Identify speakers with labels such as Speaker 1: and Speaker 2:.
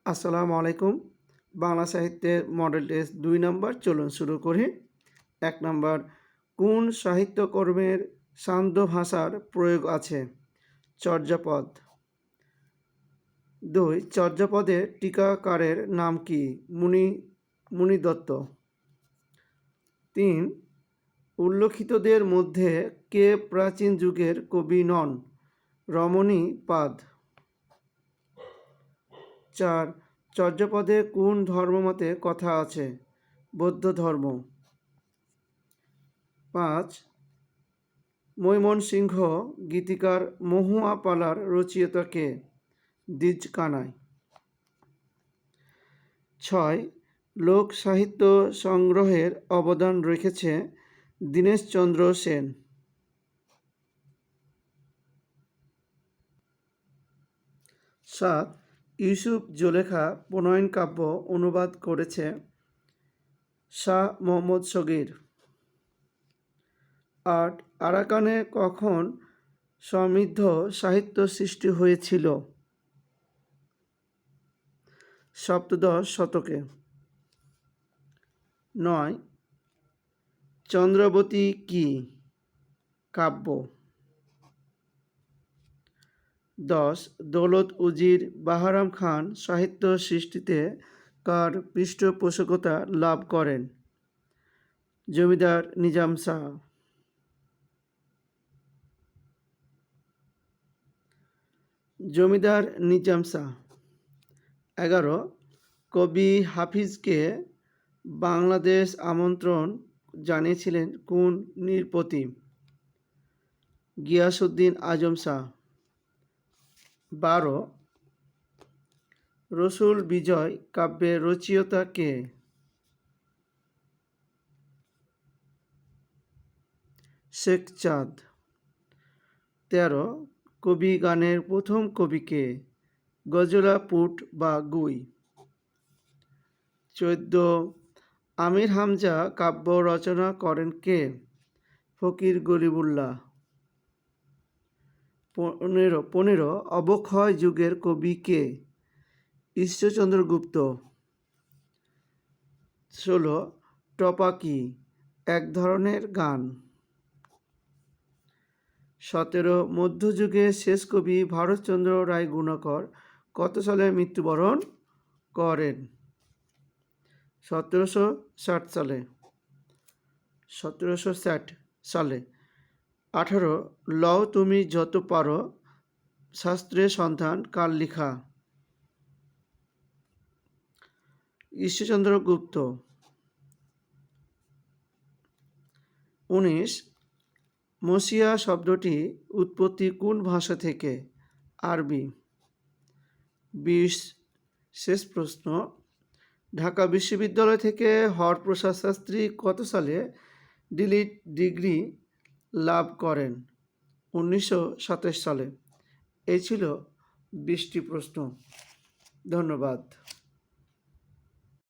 Speaker 1: আসসালামু আলাইকুম। বাংলা সাহিত্যের মডেল টেস্ট ২ নম্বর। চলুন শুরু করি। ১ নম্বর, কোন সাহিত্যকর্মের সান্ধ্য ভাষার প্রয়োগ আছে? চর্যাপদ। ২, চর্যাপদের টীকাকারের নাম কি? মুনি দত্ত। ৩, উল্লিখিতদের মধ্যে কে প্রাচীন যুগের কবি নন? রমণী পাদ। ৪, চর্যাপদে কোন ধর্মমতে কথা আছে? বৌদ্ধ ধর্ম। ৫, মৈমনসিংহ গীতিকার মহুয়া পালার রচয়িতা কে? দ্বিজ কানাই। ৬, লোক সাহিত্য সংগ্রহের অবদান রেখেছে দীনেশচন্দ্র সেন। ৭, ইউসুফ জুলেখা প্রণয়ন কাব্য অনুবাদ করেছে শাহ মোহাম্মদ শগীর। ৮, আরাকানে কখন সমৃদ্ধ সাহিত্য সৃষ্টি হয়েছিল? সপ্তদশ শতকে। ৯, চন্দ্রাবতী কি? কাব্য। ১০, দৌলত উজির বাহারাম খান সাহিত্য সৃষ্টিতে কার পৃষ্ঠপোষকতা লাভ করেন? জমিদার নিজাম শাহ। জমিদার নিজাম শাহ। ১১, কবি হাফিজকে বাংলাদেশ আমন্ত্রণ জানিয়েছিলেন কোন নৃপতি? গিয়াসউদ্দিন আজম শাহ। ১২, রসুল বিজয় কাব্যের রচয়িতা কে? শেখ চাঁদ। ১৩, কবি গানের প্রথম কবি কে? গজলা পুট বা গুই। ১৪, আমির হামজা কাব্য রচনা করেন কে? ফকির গরিবুল্লাহ। ১৫, অবক্ষয় যুগের কবি কে? ঈশ্বরচন্দ্র গুপ্ত। ১৬, টপা কি? এক ধরনের গান। ১৭, মধ্যযুগের শেষ কবি ভারতচন্দ্র রায় গুণকর কত সালে মৃত্যুবরণ করেন? ১৭৬০ সালে। ১৭৬০ সালে। ১৮, লও তুমি যত পারো শাস্ত্রের সন্ধান কার লেখা? ঈশ্বরচন্দ্র গুপ্ত। ১৯, মসিয়া শব্দটি উৎপত্তি কোন ভাষা থেকে? আরবি। ২০, শেষ প্রশ্ন, ঢাকা বিশ্ববিদ্যালয় থেকে হরপ্রসাদ শাস্ত্রী কত সালে ডিলিট ডিগ্রি লাভ করেন? ১৯২৭ সালে। এই ছিল ২০টি প্রশ্ন। ধন্যবাদ।